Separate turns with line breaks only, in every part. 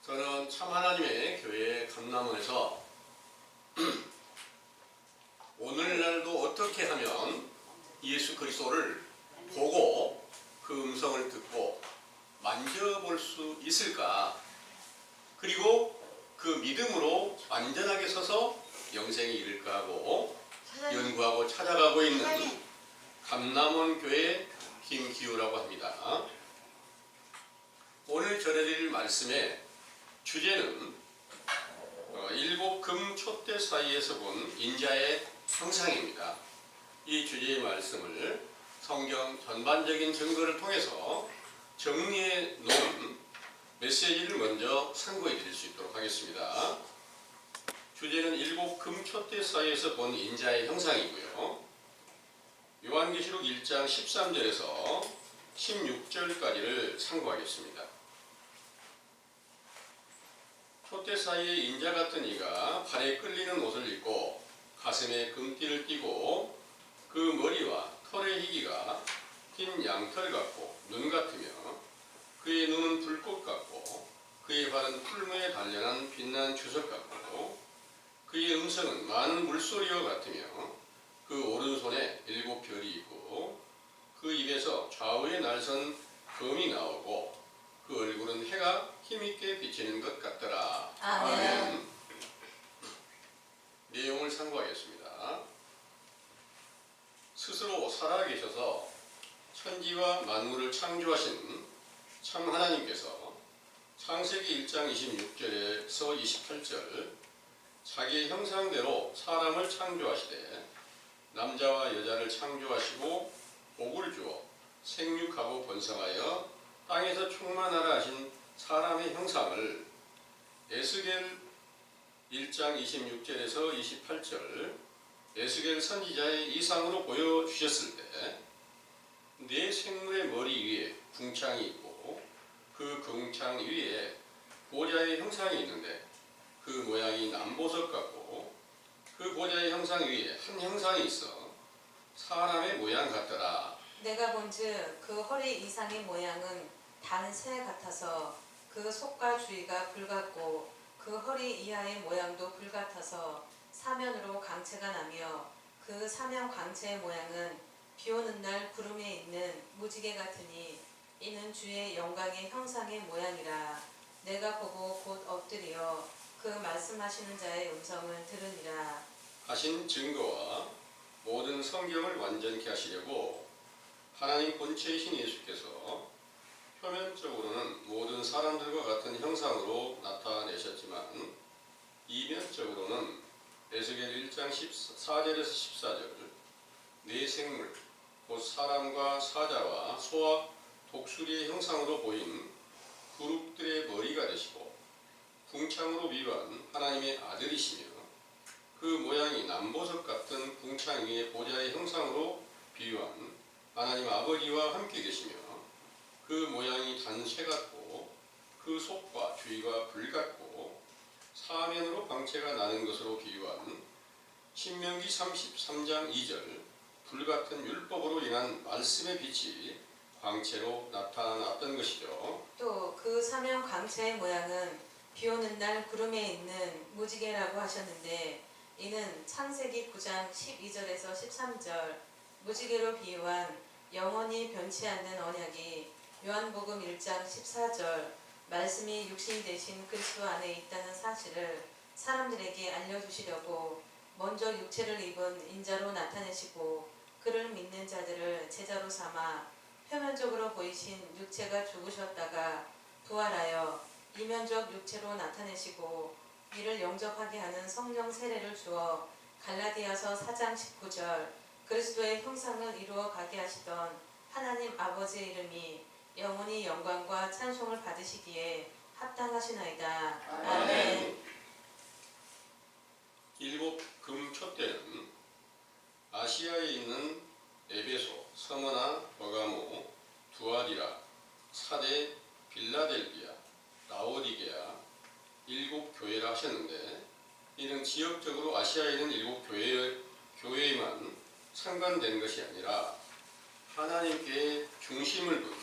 저는 참 하나님의 교회 감남원에서 오늘날도 어떻게 하면 예수 그리스도를 보고 그 음성을 듣고 만져볼 수 있을까? 그리고 그 믿음으로 완전하게 서서 영생에 이를까 하고 연구하고 찾아가고 있는 감남원 교회 김기우라고 합니다. 오늘 전해드릴 말씀의 주제는 일곱 금 촛대 사이에서 본 인자의 형상입니다. 이 주제의 말씀을 성경 전반적인 증거를 통해서 정리해 놓은 메시지를 먼저 상고해 드릴 수 있도록 하겠습니다. 주제는 일곱 금 촛대 사이에서 본 인자의 형상이고요. 요한계시록 1장 13절에서 16절까지를 상고하겠습니다. 촛대 사이에 인자 같은 이가 발에 끌리는 옷을 입고 가슴에 금띠를 띠고 그 머리와 털의 희기가 흰 양털 같고 눈 같으며 그의 눈은 불꽃 같고 그의 발은 풀무에 단련한 빛난 주석 같고 그의 음성은 많은 물소리와 같으며 그 오른손에 7별이 있고 그 입에서 좌우에 날선 검이 나오고 그 얼굴은 해가 힘있게 비치는 것 같더라. 아멘. 내용을 상고하겠습니다. 스스로 살아계셔서 천지와 만물을 창조하신 참 하나님께서 창세기 1장 26절에서 28절 자기의 형상대로 사람을 창조하시되 남자와 여자를 창조하시고 복을 주어 생육하고 번성하여 땅에서 충만하라 하신 사람의 형상을 에스겔 1장 26절에서 28절 에스겔 선지자의 이상으로 보여주셨을 때 네 생물의 머리 위에 궁창이 있고 그 궁창 위에 보좌의 형상이 있는데 그 모양이 남보석 같고 그 보좌의 형상 위에 한 형상이 있어 사람의 모양 같더라.
내가 본즉 그 허리 이상의 모양은 단새 같아서 그 속과 주위가 불같고 그 허리 이하의 모양도 불같아서 사면으로 광채가 나며 그 사면 광채의 모양은 비오는 날 구름에 있는 무지개 같으니 이는 주의 영광의 형상의 모양이라. 내가 보고 곧 엎드려 그 말씀하시는 자의 음성을 들으니라.
하신 증거와 모든 성경을 완전케 하시려고 하나님 본체이신 예수께서 표면적으로는 모든 사람들과 같은 형상으로 나타내셨지만 이면적으로는 에스겔 1장 14절에서 14절 네 생물 곧 사람과 사자와 소와 독수리의 형상으로 보인 그룹들의 머리가 되시고 궁창으로 비유한 하나님의 아들이시며 그 모양이 남보석 같은 궁창 위의 보좌의 형상으로 비유한 하나님 아버지와 함께 계시며 그 모양이 단새 같고 그 속과 주위가 불 같고 사면으로 광채가 나는 것으로 비유한 신명기 33장 2절 불같은 율법으로 인한 말씀의 빛이 광채로 나타났던 것이죠.
또 그 사면 광채의 모양은 비오는 날 구름에 있는 무지개라고 하셨는데 이는 창세기 9장 12절에서 13절 무지개로 비유한 영원히 변치 않는 언약이 요한복음 1장 14절 말씀이 육신이 되신 그리스도 안에 있다는 사실을 사람들에게 알려주시려고 먼저 육체를 입은 인자로 나타내시고 그를 믿는 자들을 제자로 삼아 표면적으로 보이신 육체가 죽으셨다가 부활하여 이면적 육체로 나타내시고 이를 영접하게 하는 성령 세례를 주어 갈라디아서 4장 19절 그리스도의 형상을 이루어 가게 하시던 하나님 아버지의 이름이 영원히 영광과 찬송을 받으시기에 합당하시나이다. 아멘.
일곱 금 촛대는 아시아에 있는 에베소, 서머나, 버가모, 두아디라, 사데, 빌라델비아, 라오디게아 일곱 교회라 하셨는데 이는 지역적으로 아시아에 있는 일곱 교회에만 상관된 것이 아니라 하나님께 중심을 둔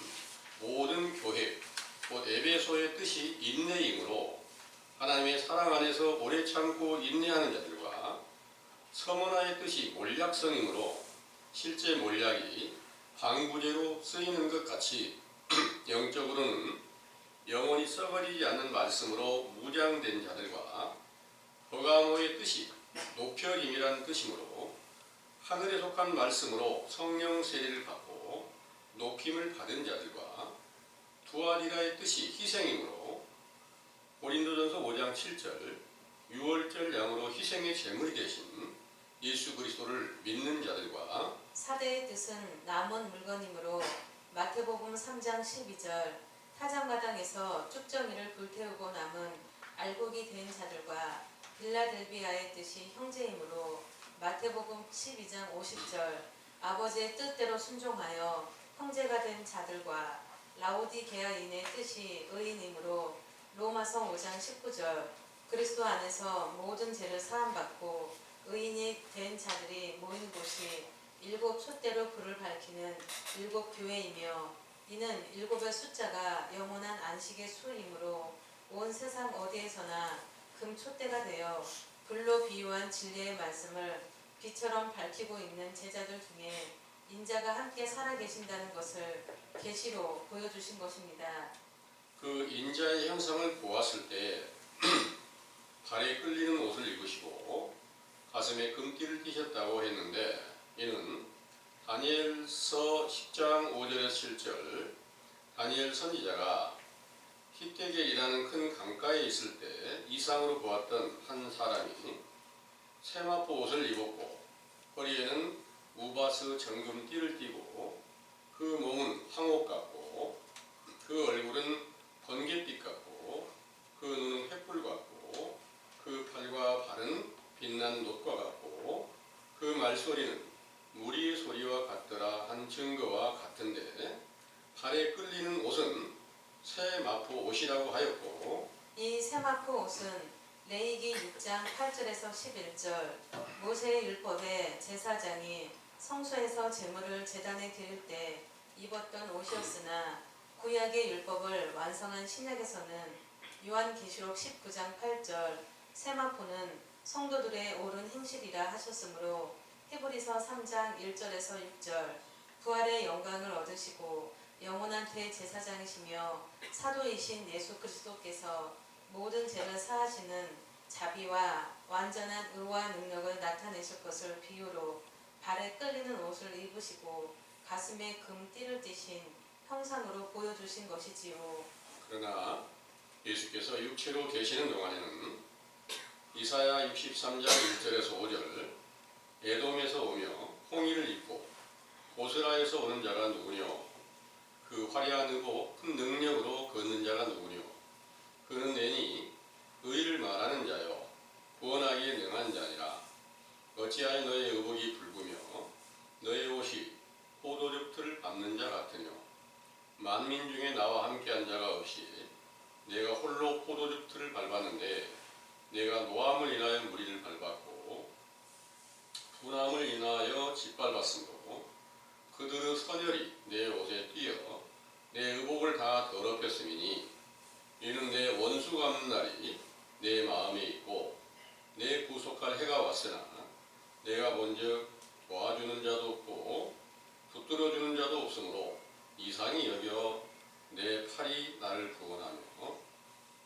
모든 교회, 곧 에베소 에베소의 뜻이 인내이므로 하나님의 사랑 안에서 오래 참고 인내하는 자들과 서문화의 뜻이 몰약성이므로 실제 몰약이 방부제로 쓰이는 것 같이 영적으로는 영원히 썩어지지 않는 말씀으로 무장된 자들과 버가모의 뜻이 높여짐이란 뜻이므로 하늘에 속한 말씀으로 성령 세례를 받고 높임을 받은 자들과 두아리라의 뜻이 희생이므로 고린도전서 5장 7절 유월절 양으로 희생의 제물이 되신 예수 그리스도를 믿는 자들과
사대의 뜻은 남은 물건이므로 마태복음 3장 12절 타작마당에서 쭉정이를 불태우고 남은 알곡이 된 자들과 빌라델비아의 뜻이 형제이므로 마태복음 12장 50절 아버지의 뜻대로 순종하여 형제가 된 자들과 라오디게아인의 뜻이 의인이므로 로마서 5장 19절 그리스도 안에서 모든 죄를 사함받고 의인이 된 자들이 모인 곳이 일곱 촛대로 불을 밝히는 일곱 교회이며 이는 일곱의 숫자가 영원한 안식의 수이므로 온 세상 어디에서나 금 촛대가 되어 불로 비유한 진리의 말씀을 빛처럼 밝히고 있는 제자들 중에 인자가 함께 살아계신다는 것을 계시로 보여주신 것입니다.
그 인자의 형상을 보았을 때 발에 끌리는 옷을 입으시고 가슴에 금띠를 띠셨다고 했는데 이는 다니엘서 10장 5절에서 7절 다니엘 선지자가 히데겔이라는 큰 강가에 있을 때 이상으로 보았던 한 사람이 세마포 옷을 입었고 허리에는 우바스 정금띠를 띠고 그 몸은 황옥 같고 그 얼굴은 번갯빛 같고 그 눈은 횃불 같고 그 팔과 발은 빛난 놋과 같고 그 말소리는 무리의 소리와 같더라 한 증거와 같은데 발에 끌리는 옷은 새 마포 옷이라고 하였고
이 세마포 옷은 레위기 6장 8절에서 11절 모세의 율법에 제사장이 성소에서 제물을 제단에 드릴 때 입었던 옷이었으나 구약의 율법을 완성한 신약에서는 요한계시록 19장 8절 세마포는 성도들의 옳은 행실이라 하셨으므로 히브리서 3장 1절에서 6절 부활의 영광을 얻으시고 영원한 대제사장이시며 사도이신 예수 그리스도께서 모든 죄를 사하시는 자비와 완전한 의와 능력을 나타내실 것을 비유로 발에 끌리는 옷을 입으시고 가슴에 금띠를 띠신 형상으로 보여주신 것이지요.
그러나 예수께서 육체로 계시는 동안에는 이사야 63장 1절에서 5절 에돔에서 오며 홍의를 입고 보스라에서 오는 자가 누구뇨 그 화려한 의복 큰 능력으로 걷는 자가 누구뇨 그는 내니 의를 말하는 자요 구원하기에 능한 자니라 어찌하여 너의 의복이 붉으며 너의 옷이 포도즙 틀을 밟는 자 같으뇨 만민 중에 나와 함께한 자가 없이 내가 홀로 포도즙 틀을 밟았는데 내가 노함을 인하여 무리를 밟았고 분함을 인하여 짓밟았으므로 그들의 선열이 내 옷에 띄어 내 의복을 다 더럽혔음이니 이는 내 원수 갚는 날이 내 마음에 있고 내 구속할 해가 왔으나 내가 본즉 도와주는 자도 없고 붙들어주는 자도 없으므로 이상히 여겨 내 팔이 나를 구원하며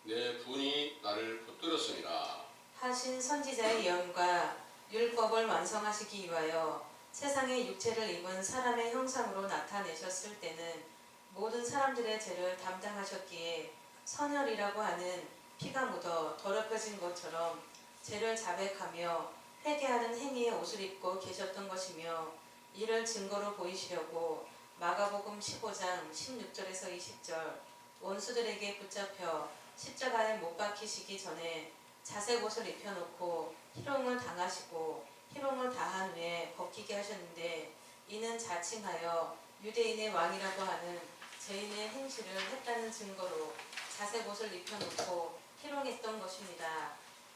내 분이 나를 붙들었으니라.
하신 선지자의 예언과 율법을 완성하시기 위하여 세상의 육체를 입은 사람의 형상으로 나타내셨을 때는 모든 사람들의 죄를 담당하셨기에 선혈이라고 하는 피가 묻어 더럽혀진 것처럼 죄를 자백하며 회개하는 행위의 옷을 입고 계셨던 것이며 이를 증거로 보이시려고 마가복음 15장 16절에서 20절 원수들에게 붙잡혀 십자가에 못 박히시기 전에 자색 옷을 입혀놓고 희롱을 당하시고 희롱을 다한 후에 벗기게 하셨는데 이는 자칭하여 유대인의 왕이라고 하는 죄인의 행실을 했다는 증거로 자색 옷을 입혀놓고 희롱했던 것입니다.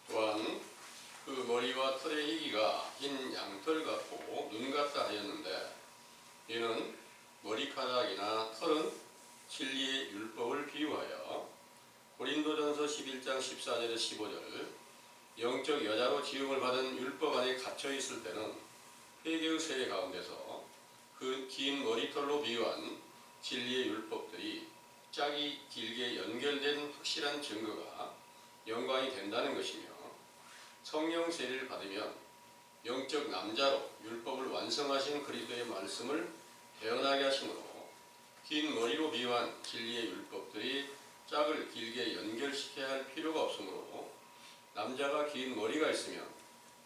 또한 그 머리와 털의 희기가 흰 양털 같고 눈 같다 하였는데 이는 머리카락이나 털은 진리의 율법을 비유하여 고린도전서 11장 14절에서 15절 영적 여자로 지음을 받은 율법 안에 갇혀 있을 때는 회개의 세례 가운데서 그 긴 머리털로 비유한 진리의 율법들이 짝이 길게 연결된 확실한 증거가 영광이 된다는 것이며, 성령 세례를 받으면 영적 남자로 율법을 완성하신 그리스도의 말씀을 태어나게 하심으로 긴 머리로 비유한 진리의 율법들이 짝을 길게 연결시켜야 할 필요가 없으므로 남자가 긴 머리가 있으면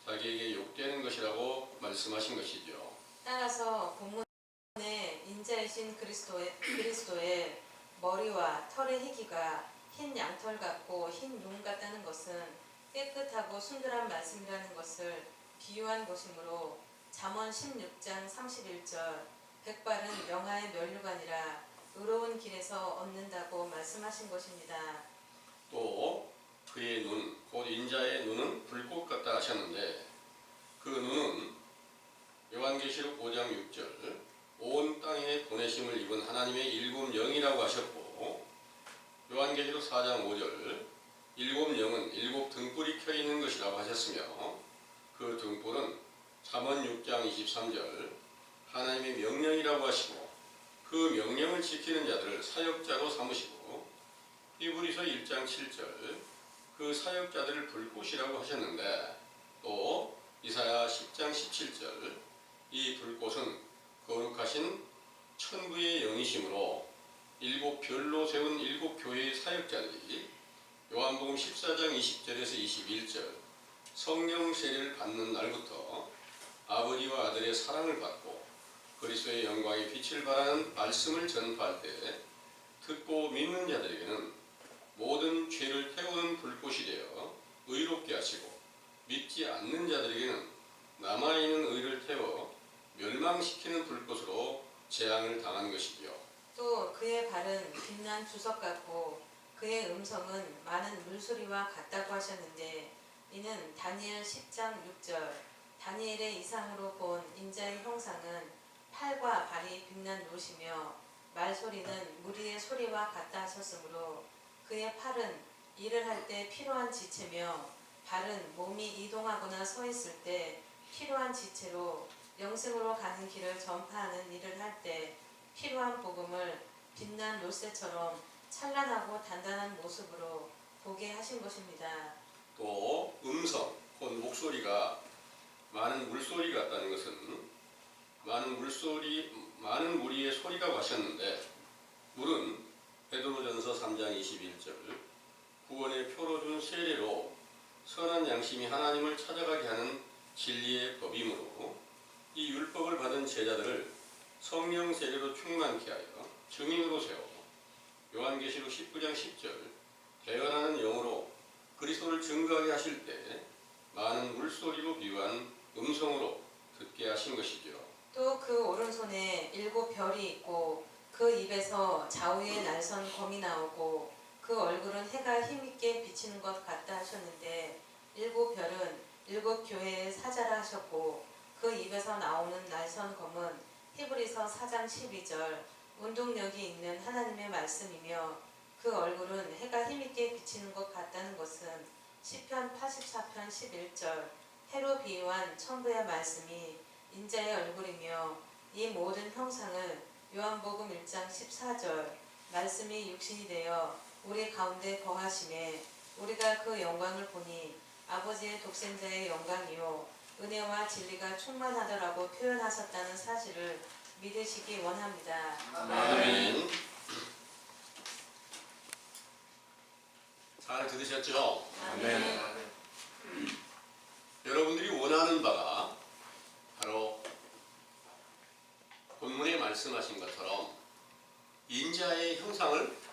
자기에게 욕되는 것이라고 말씀하신 것이죠.
따라서 본문에 인자이신 그리스도의 머리와 털의 희기가 흰 양털 같고 흰 눈 같다는 것은 깨끗하고 순결한 말씀이라는 것을 비유한 것이므로 잠언 16장 31절 백발은 명하의 면류관이라 의로운 길에서 얻는다고 말씀하신 것입니다.
또 그의 눈, 곧 인자의 눈은 불꽃 같다 하셨는데, 그 눈은 요한계시록 5장 6절 온 땅에 보내심을 입은 하나님의 일곱 영이라고 하셨고, 요한계시록 4장 5절 일곱 영은 일곱 등불이 켜 있는 것이라고 하셨으며, 그 등불은 잠언 6장 23절 하나님의 명령이라고 하시고, 그 명령을 지키는 자들을 사역자로 삼으시고, 히브리서 1장 7절 그 사역자들을 불꽃이라고 하셨는데, 또 이사야 10장 17절 이 불꽃은 거룩하신 천부의 영이시므로 일곱 별로 세운 일곱 교회의 사역자들이 요한복음 14장 20절에서 21절 성령 세례를 받는 날부터 아버지와 아들의 사랑을 받고 그리스도의 영광의 빛을 발하는 말씀을 전파할 때 듣고 믿는 자들에게는 모든 죄를 태우는 불꽃이 되어 의롭게 하시고, 믿지 않는 자들에게는 남아있는 의를 태워 멸망시키는 불꽃으로 재앙을 당한 것이죠.
또 그의 발은 빛난 주석 같고 그의 음성은 많은 물소리와 같다고 하셨는데, 이는 다니엘 10장 6절 다니엘의 이상으로 본 인자의 형상은 팔과 발이 빛난 옷이며 말소리는 무리의 소리와 같다 하셨으므로, 그의 팔은 일을 할 때 필요한 지체며 발은 몸이 이동하거나 서 있을 때 필요한 지체로 영생으로 가는 길을 전파하는 일을 할 때 필요한 복음을 빛난 롯새처럼 찬란하고 단단한 모습으로 보게 하신 것입니다.
또 음성, 곧 목소리가 많은 물소리 같다는 것은 많은 무리의 소리라고 하셨는데, 물은 베드로전서 3장 21절 구원의 표로 준 세례로 선한 양심이 하나님을 찾아가게 하는 진리의 법이므로 이 율법을 받은 제자들을 성령 세례로 충만케 하여 증인으로 세워 요한계시록 19장 10절 대언하는 영으로 그리스도를 증거하게 하실 때 많은 물소리로 비유한 음성으로 듣게 하신 것이죠.
또 그 오른손에 일곱 별이 있고 그 입에서 좌우에 날선 검이 나오고 그 얼굴은 해가 힘있게 비치는 것 같다 하셨는데, 일곱 별은 일곱 교회의 사자라 하셨고, 그 입에서 나오는 날선 검은 히브리서 4장 12절 운동력이 있는 하나님의 말씀이며, 그 얼굴은 해가 힘있게 비치는 것 같다는 것은 시편 84편 11절 해로 비유한 천부의 말씀이 인자의 얼굴이며, 이 모든 형상을 요한복음 1장 14절 말씀이 육신이 되어 우리 가운데 거하심에 우리가 그 영광을 보니 아버지의 독생자의 영광이요 은혜와 진리가 충만하더라고 표현하셨다는 사실을 믿으시기 원합니다.
아멘. 잘 들으셨죠?
아멘.
여러분들이 원하는 바가 바로 본문에 말씀하신 것처럼 인자의 형상을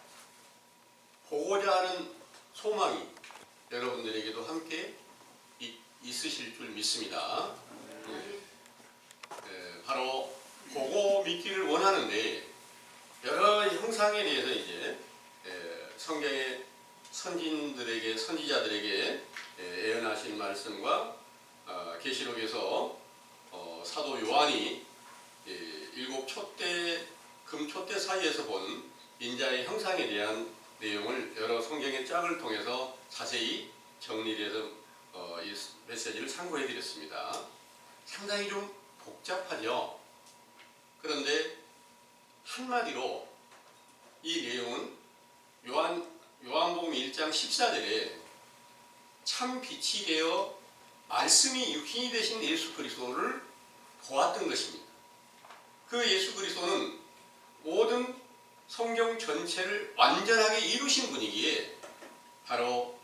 보고자 하는 소망이 여러분들에게도 함께 있으실 줄 믿습니다. 바로 보고 믿기를 원하는데, 여러 형상에 대해서 이제 성경의 선지자들에게 예언하신 말씀과 계시록에서 사도 요한이 일곱 금촛대 사이에서 본 인자의 형상에 대한 내용을 여러 성경의 짝을 통해서 자세히 정리해서 이 메시지를 참고해 드렸습니다. 상당히 좀 복잡하죠. 그런데 한마디로 이 내용은 요한복음 1장 14절에 참 빛이 되어 말씀이 육신이 되신 예수 그리스도를 보았던 것입니다. 그 예수 그리스도는 모든 성경 전체를 완전하게 이루신 분이기에 바로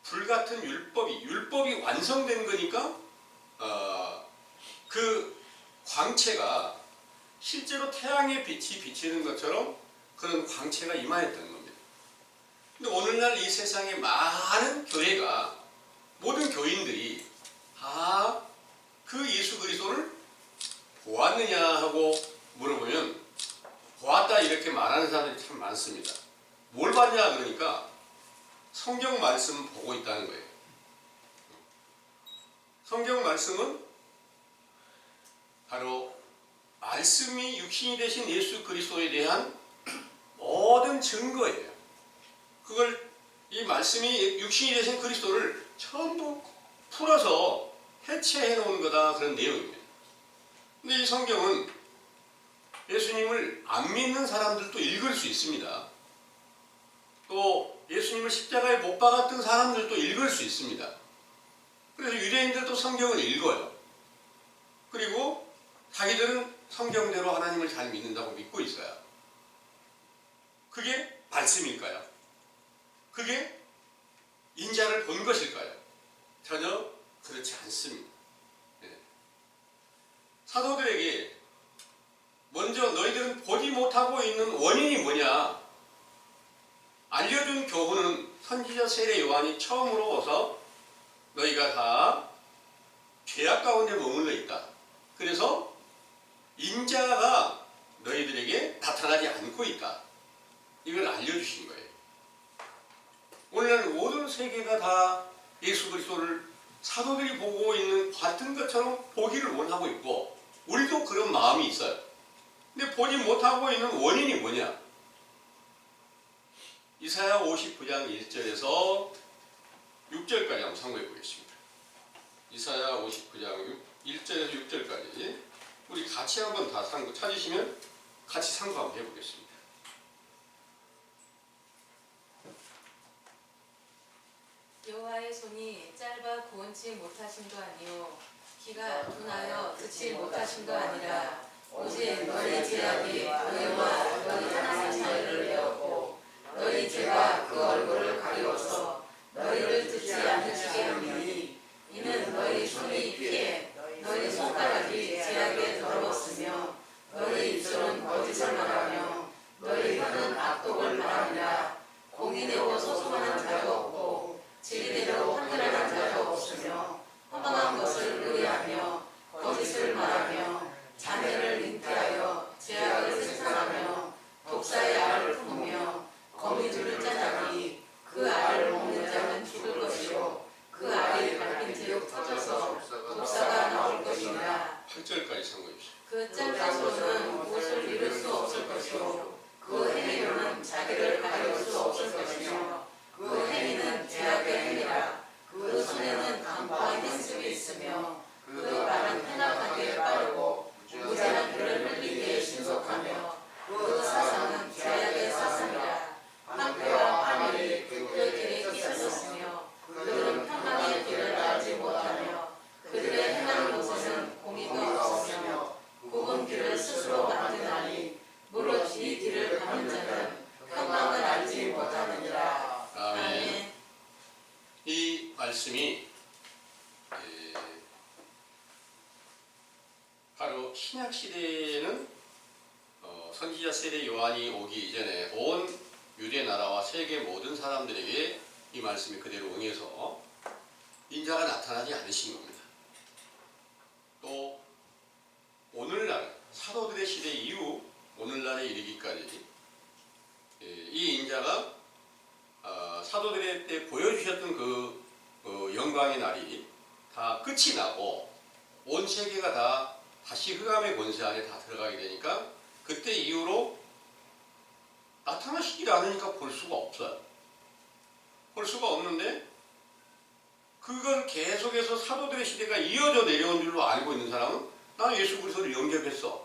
불같은 율법이 완성된 거니까 그 광채가 실제로 태양의 빛이 비치는 것처럼 그런 광채가 임하였던 겁니다. 근데 오늘날 이 세상의 많은 교회가 모든 교인들이 다 그 예수 그리스도를 보았느냐 하고 물어보면 보았다 이렇게 말하는 사람들이 참 많습니다. 뭘 봤냐 그러니까 성경 말씀 보고 있다는 거예요. 성경 말씀은 바로 말씀이 육신이 되신 예수 그리스도에 대한 모든 증거예요. 그걸 이 말씀이 육신이 되신 그리스도를 전부 풀어서 해체해 놓은 거다 그런 내용입니다. 근데 이 성경은 예수님을 안 믿는 사람들도 읽을 수 있습니다. 또 예수님을 십자가에 못 박았던 사람들도 읽을 수 있습니다. 그래서 유대인들도 성경을 읽어요. 그리고 자기들은 성경대로 하나님을 잘 믿는다고 믿고 있어요. 그게 말씀일까요? 그게 인자를 본 것일까요? 전혀 그렇지 않습니다. 네. 사도들에게 먼저 너희들은 보지 못하고 있는 원인이 뭐냐? 알려준 교훈은 선지자 세례 요한이 처음으로 와서 너희가 다 죄악 가운데 머물러 있다. 그래서 인자가 너희들에게 나타나지 않고 있다. 이걸 알려주신 거예요. 오늘날 모든 세계가 다 예수 그리스도를 사도들이 보고 있는 같은 것처럼 보기를 원하고 있고 우리도 그런 마음이 있어요. 근데 보지 못하고 있는 원인이 뭐냐? 이사야 59장 1절에서 6절까지 한번 참고해 보겠습니다. 이사야 59장 1절에서 6절까지 우리 같이 한번 다 찾으시면 같이 상고 한번 해보겠습니다.
여호와의 손이 짧아 구원치 못하심도 아니요 귀가 둔하여 듣지 못하심도 아니라 오직 너희 죄악이 너희와 너희 하나님 사이를 메었고 너희 죄가 그 얼굴을 가리워서 너희를 듣지 않으시게 하니 이는 너희 손이 피해 너희 손가락이 죄악에 더러웠으며 너희 입술은 거짓을 말하며 너희 혀는 악독을 말하니라. 공의되고 소송하는 자도 없고 진리대로 판결하는 자도 없으며 허망한 것을 의뢰하며 거짓을 말하며 자매를 잉태하여 죄악을 생산하며 독사의 알을 품으며 거미줄을 짜자니 그 알을 먹는 자는 죽을 것이요 그 알이 밟힌즉 터져서 독사가 나올 것이니라.
8절까지 참고해주십시오.
그 짤가소는 무엇을 이룰 수 없을 것이요 그 행위로는 자기를 가릴 수 없을 것이며 그 행위는 죄악의 행위라. 그 손에는 강포한 행습이 있으며 그 말은 편악하게 빠르고 무자한 피를 흘리기에 신속하며 그 사상은 죄악의 사상이라. 황폐와 파멸이 그 길에 끼쳤으며 그들은 평강의 길을 알지 못하며 그들의 행하는 곳에는 공의가 없으며 굽은 길을 스스로 만드나니 무릇 이 길을 가는 자는 평강을 알지 못하느니라.
아멘. 이 말씀이 바로 신약 시대에는 선지자 세례 요한이 오기 이전에 온 유대 나라와 세계 모든 사람들에게 이 말씀이 그대로 응해서 인자가 나타나지 않으신 겁니다. 또 오늘날 사도들의 시대 이후 오늘날에 이르기까지 이 인자가 사도들의 때 보여주셨던 그 영광의 날이 다 끝이 나고 온 세계가 다 다시 흑암의 권세 안에 다 들어가게 되니까 그때 이후로 나타날 않으니까 볼 수가 없어요. 볼 수가 없는데 그건 계속해서 사도들의 시대가 이어져 내려온 줄로 알고 있는 사람은 나 예수 그리스도를 영접했어.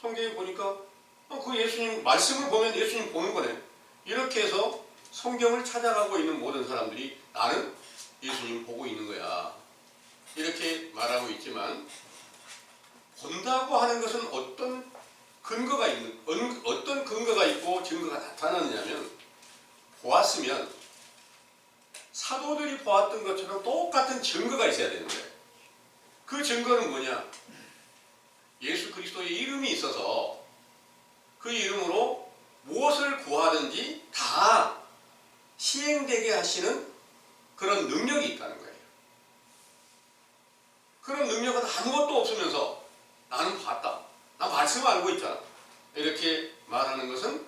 성경에 보니까 그 예수님 말씀을 보면 예수님 보는 거네. 이렇게 해서 성경을 찾아가고 있는 모든 사람들이 나는 예수님 보고 있는 거야. 이렇게 말하고 있지만 본다고 하는 것은 어떤 근거가 있고 증거가 나타나느냐면 보았으면 사도들이 보았던 것처럼 똑같은 증거가 있어야 되는데 그 증거는 뭐냐? 예수 그리스도의 이름이 있어서 그 이름으로 무엇을 구하든지 다 시행되게 하시는 그런 능력이 있다는 거예요. 그런 능력은 아무것도 없으면서 나는 봤다. 나 말씀 알고 있잖아. 이렇게 말하는 것은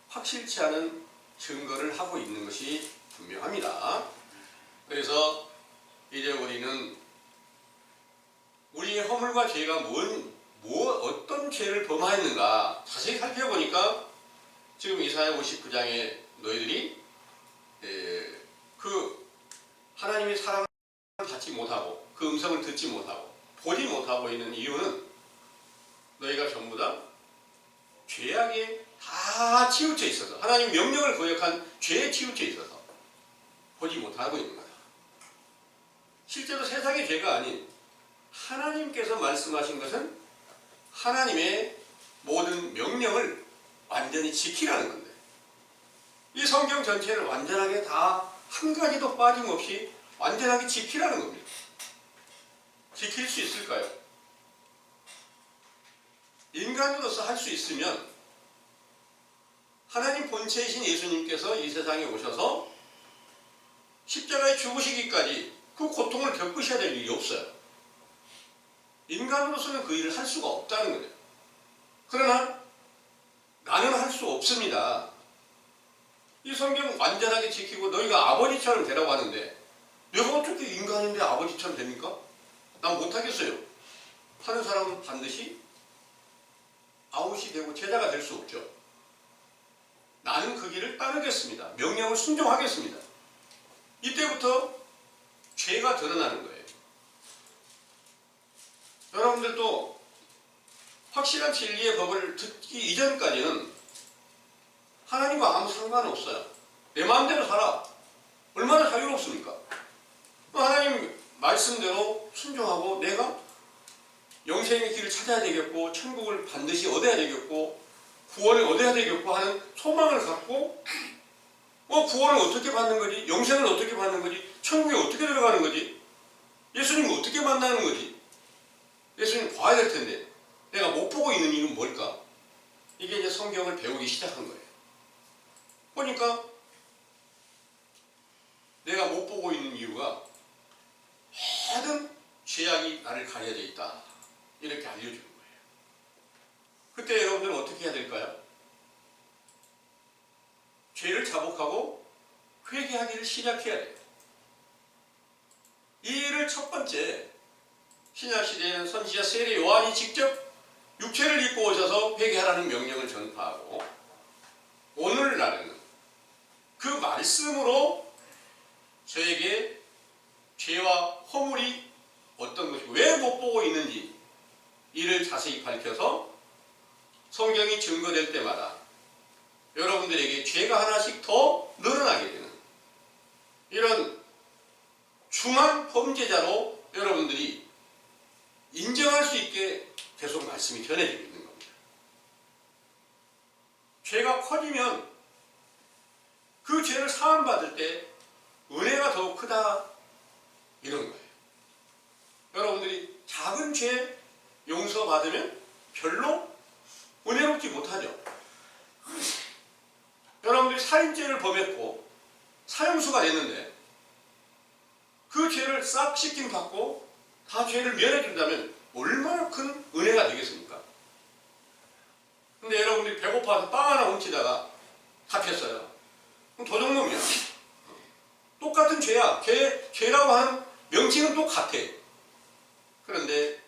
확실치 않은 증거를 하고 있는 것이 분명합니다. 그래서 이제 우리는 우리의 허물과 죄가 어떤 죄를 범하였는가 자세히 살펴보니까 지금 이사야 59장에 너희들이 그 하나님의 사랑을 받지 못하고 그 음성을 듣지 못하고 보지 못하고 있는 이유는 너희가 전부 다 죄악에 다 치우쳐 있어서 하나님 명령을 거역한 죄에 치우쳐 있어서 보지 못하고 있는 거다. 실제로 세상의 죄가 아닌 하나님께서 말씀하신 것은 하나님의 모든 명령을 완전히 지키라는 건데 이 성경 전체를 완전하게 다 한 가지도 빠짐없이 완전하게 지키라는 겁니다. 지킬 수 있을까요? 인간으로서 할 수 있으면 하나님 본체이신 예수님께서 이 세상에 오셔서 십자가에 죽으시기까지 그 고통을 겪으셔야 될 일이 없어요. 인간으로서는 그 일을 할 수가 없다는 거예요. 그러나 나는 할 수 없습니다. 이 성경 완전하게 지키고 너희가 아버지처럼 되라고 하는데 내가 어떻게 인간인데 아버지처럼 됩니까? 난 못하겠어요. 하는 사람은 반드시 아웃이 되고 제자가 될 수 없죠. 나는 그 길을 따르겠습니다. 명령을 순종하겠습니다. 이때부터 죄가 드러나는 거예요. 여러분들도 확실한 진리의 법을 듣기 이전까지는 하나님과 아무 상관없어요. 내 마음대로 살아. 얼마나 자유롭습니까? 하나님 말씀대로 순종하고 내가 영생의 길을 찾아야 되겠고 천국을 반드시 얻어야 되겠고 구원을 얻어야 되겠고 하는 소망을 갖고 구원을 어떻게 받는 거지? 영생을 어떻게 받는 거지? 천국에 어떻게 들어가는 거지? 예수님을 어떻게 만나는 거지? 예수님 봐야 될 텐데 내가 못 보고 있는 이유는 뭘까? 이게 이제 성경을 배우기 시작한 거예요. 보니까 내가 못 보고 있는 이유가 모든 죄악이 나를 가려져 있다. 이렇게 알려주는 거예요. 그때 여러분들은 어떻게 해야 될까요? 죄를 자복하고 회개하기를 시작해야 돼요. 이 일을 첫 번째 신약시대에는 선지자 세례 요한이 직접 육체를 입고 오셔서 회개하라는 명령을 전파하고 오늘날에는 그 말씀으로 저에게 죄와 허물이 어떤 것이고 왜 못 보고 있는지 이를 자세히 밝혀서 성경이 증거될 때마다 여러분들에게 죄가 하나씩 더 늘어나게 되는 이런 중한 범죄자로 여러분들이 인정할 수 있게 계속 말씀이 전해지고 있는 겁니다. 죄가 커지면 그 죄를 사함받을 때 은혜가 더 크다 이런 거예요. 여러분들이 작은 죄 용서받으면 별로 은혜롭지 못하죠. 여러분들이 살인죄를 범했고 사형수가 됐는데 그 죄를 싹 씻김 받고 다 죄를 면해준다면 얼마나 큰 은혜가 되겠습니까? 근데 여러분들이 배고파서 빵 하나 훔치다가 잡혔어요. 그럼 도둑놈이야. 똑같은 죄야. 죄라고 하는 명칭은 똑같아. 그런데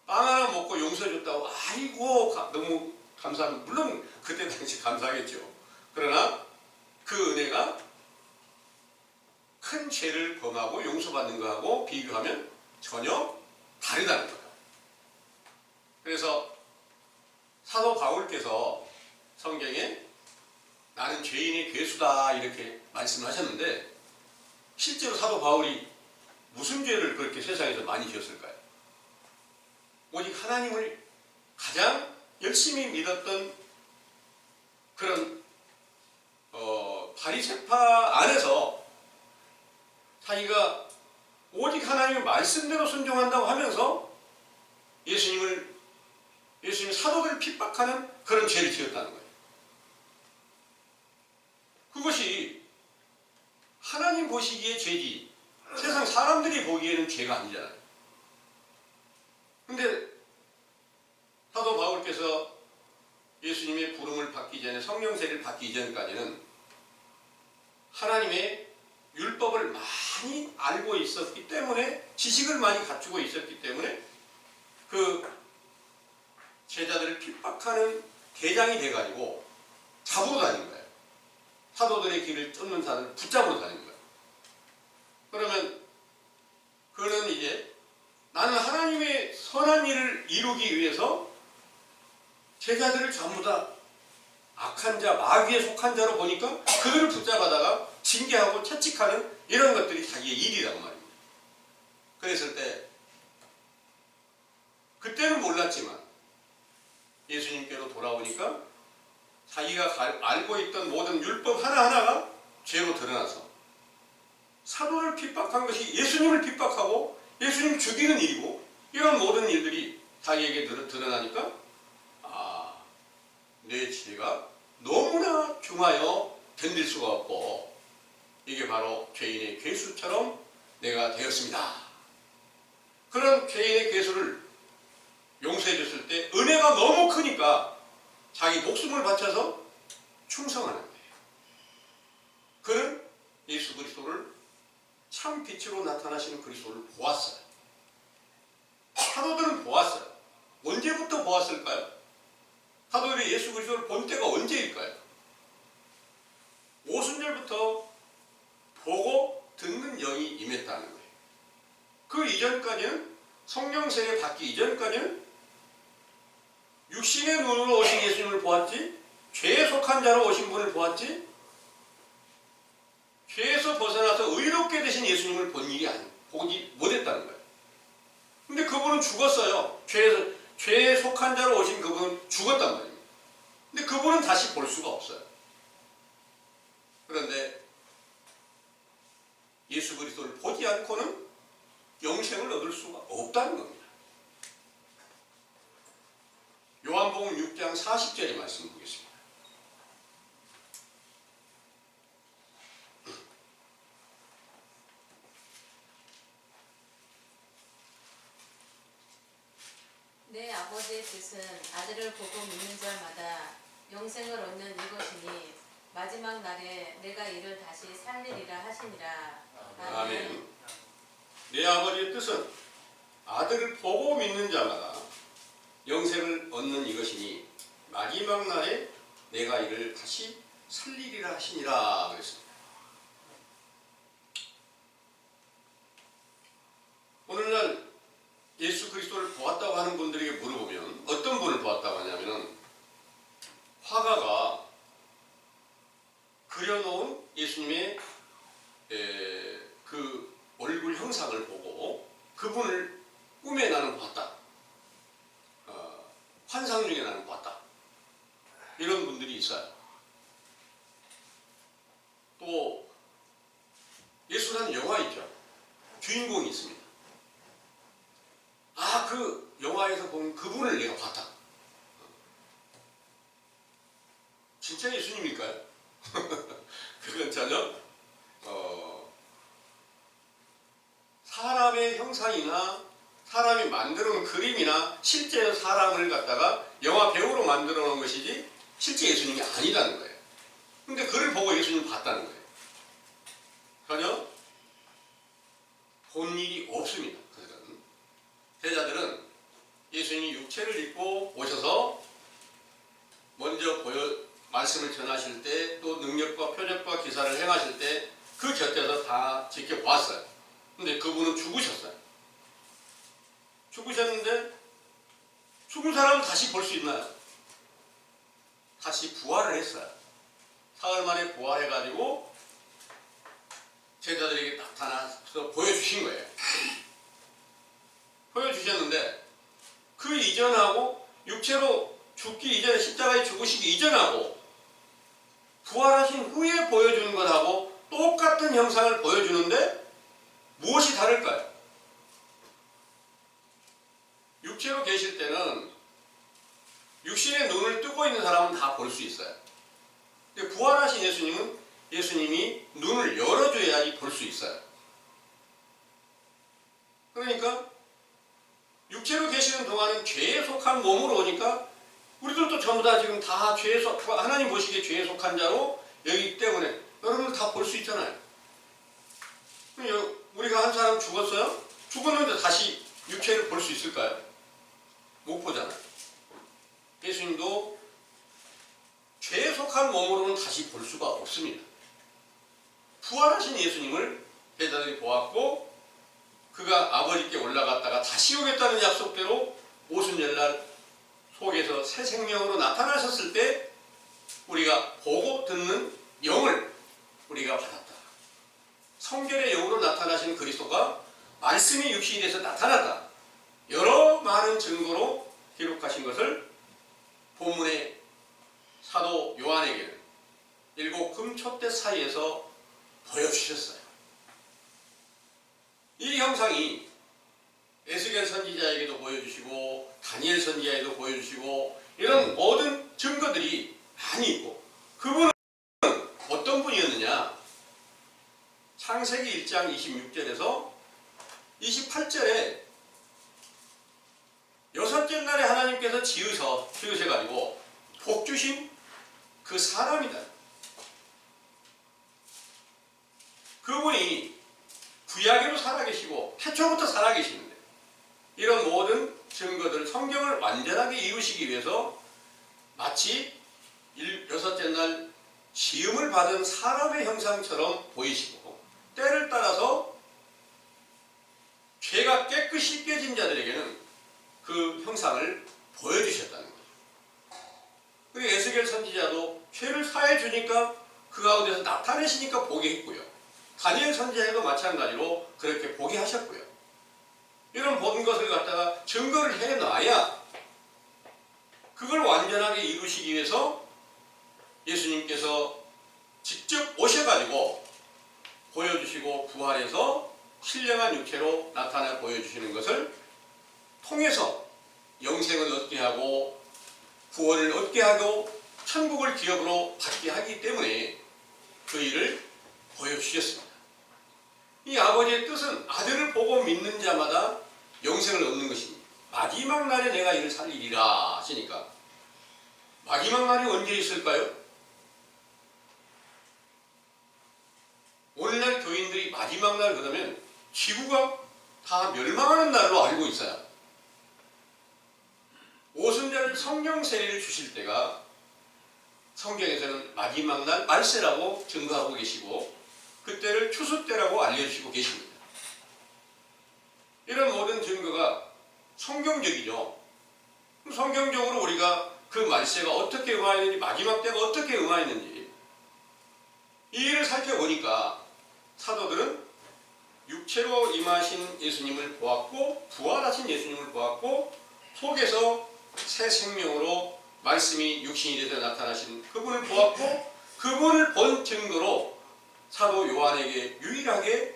빵 하나 먹고 용서해줬다고 아이고 너무 물론 그때 당시 감사하겠죠. 그러나 그 은혜가 큰 죄를 범하고 용서받는 것하고 비교하면 전혀 다르다는 거예요. 그래서 사도 바울께서 성경에 나는 죄인의 괴수다 이렇게 말씀하셨는데 실제로 사도 바울이 무슨 죄를 그렇게 세상에서 많이 지었을까요? 오직 하나님을 가장 열심히 믿었던 그런 바리새파 안에서 자기가 오직 하나님의 말씀대로 순종한다고 하면서 예수님 사도들을 핍박하는 그런 죄를 지었다는 거예요. 그것이 하나님 보시기에 죄지 세상 사람들이 보기에는 죄가 아니잖아요. 근데 사도 바울께서 예수님의 부름을 받기 전에 성령세를 받기 전까지는 하나님의 율법을 많이 알고 있었기 때문에 지식을 많이 갖추고 있었기 때문에 그 제자들을 핍박하는 대장이 돼가지고 잡으러 다닌 거예요. 사도들의 길을 쫓는 사람을 붙잡으러 다닌 거예요. 그러면 그는 이제 나는 하나님의 선한 일을 이루기 위해서 제자들을 전부 다 악한 자, 마귀에 속한 자로 보니까 그들을 붙잡아다가 징계하고 채찍하는 이런 것들이 자기의 일이라고 말입니다. 그랬을 때 그때는 몰랐지만 예수님께로 돌아오니까 자기가 알고 있던 모든 율법 하나하나가 죄로 드러나서 사도를 핍박한 것이 예수님을 핍박하고 예수님 죽이는 일이고 이런 모든 일들이 자기에게 드러나니까 내 죄가 너무나 중하여 견딜 수가 없고 이게 바로 죄인의 괴수처럼 내가 되었습니다. 그런 죄인의 괴수를 용서해 줬을 때 은혜가 너무 크니까 자기 목숨을 바쳐서 충성하는 거예요. 그는 예수 그리스도를 참 빛으로 나타나시는 그리스도를 보았어요. 사도들은 보았어요. 언제부터 보았을까요? 사도들이 예수 그리스도를 본 때가 언제일까요? 오순절부터 보고 듣는 영이 임했다는 거예요. 그 이전까지는 성령 세례 받기 이전까지는 육신의 눈으로 오신 예수님을 보았지 죄에 속한 자로 오신 분을 보았지 죄에서 벗어나서 의롭게 되신 예수님을 본 일이 보지 못했다는 거예요. 근데 그분은 죽었어요. 죄에 속한 자로 오신 그분은 죽었단 말입니다. 근데 그분은 다시 볼 수가 없어요. 그런데 예수 그리스도를 보지 않고는 영생을 얻을 수가 없다는 겁니다. 요한복음 6장 40절의 말씀 보겠습니다.
내 아버지의 뜻은 아들을 보고 믿는 자마다 영생을 얻는 이것이니 마지막 날에 내가 이를 다시 살리리라 하시니라.
아멘. 내 아버지의 뜻은 아들을 보고 믿는 자마다 영생을 얻는 이것이니 마지막 날에 내가 이를 다시 살리리라 하시니라 그랬습니다. 오늘날 예수 그리스도를 보았다고 하는 분들에게 물어보면 어떤 분을 보았다고 하냐면은 화가가 그려놓은 예수님의 그 얼굴 형상을 보고 그분을 꿈에 나는 봤다. 환상 중에 나는 봤다. 이런 분들이 있어요. 또 예수라는 영화 있죠. 주인공이 있습니다. 그 영화에서 본 그분을 내가 봤다. 진짜 예수님일까요? 그건 전혀 사람의 형상이나 사람이 만들어 놓은 그림이나 실제 사람을 갖다가 영화 배우로 만들어 놓은 것이지 실제 예수님이 아니라는 거예요. 근데 그를 보고 예수님을 봤다는 거예요. 전혀 본 일이 없습니다. 제자들은 예수님이 육체를 입고 오셔서 말씀을 전하실 때 또 능력과 표적과 기사를 행하실 때 그 곁에서 다 지켜보았어요. 근데 그분은 죽으셨어요. 죽으셨는데 죽은 사람은 다시 볼 수 있나요? 다시 부활을 했어요. 사흘 만에 부활해가지고 제자들에게 나타나서 보여주신 거예요. 보여주셨는데 그 이전하고 육체로 죽기 이전에 십자가에 죽으시기 이전하고 부활하신 후에 보여주는 것하고 똑같은 형상을 보여주는데 무엇이 다를까요? 육체로 계실 때는 육신의 눈을 뜨고 있는 사람은 다 볼 수 있어요. 근데 부활하신 예수님이 눈을 열어줘야지 볼 수 있어요. 그러니까 육체로 계시는 동안은 죄에 속한 몸으로 오니까 우리들도 전부 다 지금 다 죄에 하나님 보시기에 죄에 속한 자로 여기 때문에 여러분들 다 볼 수 있잖아요. 우리가 한 사람 죽었어요? 죽었는데 다시 육체를 볼 수 있을까요? 못 보잖아요. 예수님도 죄에 속한 몸으로는 다시 볼 수가 없습니다. 부활하신 예수님을 제자들이 보았고 그가 아버지께 올라갔다가 다시 오겠다는 약속대로 오순절날 속에서 새 생명으로 나타나셨을 때 우리가 보고 듣는 영을 우리가 받았다. 성결의 영으로 나타나신 그리스도가 말씀이 육신이 돼서 나타났다. 여러 많은 증거로 기록하신 것을 본문의 사도 요한에게는 7 금촛대 사이에서 보여주셨어요. 이 형상이 에스겔 선지자에게도 보여주시고 다니엘 선지자에게도 보여주시고 이런 모든 증거들이 많이 있고 그분은 어떤 분이었느냐? 창세기 1장 26절에서 28절에 여섯째 날에 하나님께서 지으셔가지고 복 주신 그 사람이다. 그분이 구약에도 살아계시고 태초부터 살아계시는데 이런 모든 증거들 성경을 완전하게 이루시기 위해서 마치 여섯째 날 지음을 받은 사람의 형상처럼 보이시고 때를 따라서 죄가 깨끗이 깨진 자들에게는 그 형상을 보여주셨다는 거죠. 그리고 에스겔 선지자도 죄를 사해 주니까 그 가운데서 나타내시니까 보게 했고요. 다니엘 선지자에도 마찬가지로 그렇게 보게 하셨고요. 이런 모든 것을 갖다가 증거를 해놔야 그걸 완전하게 이루시기 위해서 예수님께서 직접 오셔가지고 보여주시고 부활해서 신령한 육체로 나타나 보여주시는 것을 통해서 영생을 얻게 하고 구원을 얻게 하고 천국을 기업으로 받게 하기 때문에 그 일을 보여주셨습니다. 이 아버지의 뜻은 아들을 보고 믿는 자마다 영생을 얻는 것입니다. 마지막 날에 내가 이를 살리리라 하시니까 마지막 날이 언제 있을까요? 오늘날 교인들이 마지막 날 그러면 지구가 다 멸망하는 날로 알고 있어요. 오순절 성령 세례를 주실 때가 성경에서는 마지막 날 말세라고 증거하고 계시고 그때를 추수 때라고 알려주시고 계십니다. 이런 모든 증거가 성경적이죠. 성경적으로 우리가 그 말세가 어떻게 응하였는지 마지막 때가 어떻게 응하였는지 이 일을 살펴보니까 사도들은 육체로 임하신 예수님을 보았고 부활하신 예수님을 보았고 속에서 새 생명으로 말씀이 육신이 돼서 나타나신 그분을 보았고 그분을 본 증거로 사도 요한에게 유일하게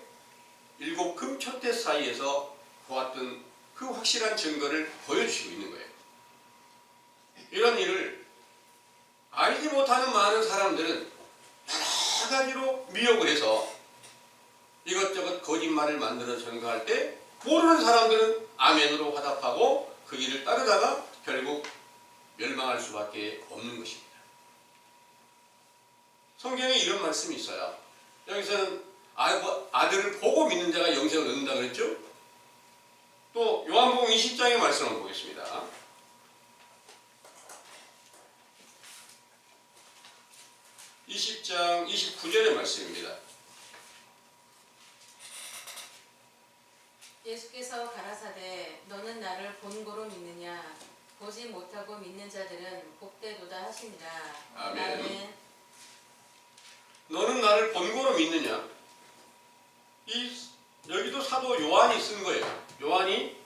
7 금촛대 사이에서 보았던 그 확실한 증거를 보여주시고 있는 거예요. 이런 일을 알지 못하는 많은 사람들은 여러 가지로 미혹을 해서 이것저것 거짓말을 만들어 전가할 때 모르는 사람들은 아멘으로 화답하고 그 길을 따르다가 결국 멸망할 수밖에 없는 것입니다. 성경에 이런 말씀이 있어요. 여기서는 아들을 보고 믿는 자가 영생을 얻는다 그랬죠? 또 요한복음 20장의 말씀을 보겠습니다. 20장 29절의 말씀입니다.
예수께서 가라사대 너는 나를 본고로 믿느냐 보지 못하고 믿는 자들은 복되도다 하시니라.
아멘. 너는 나를 본고로 믿느냐? 여기도 사도 요한이 쓴 거예요. 요한이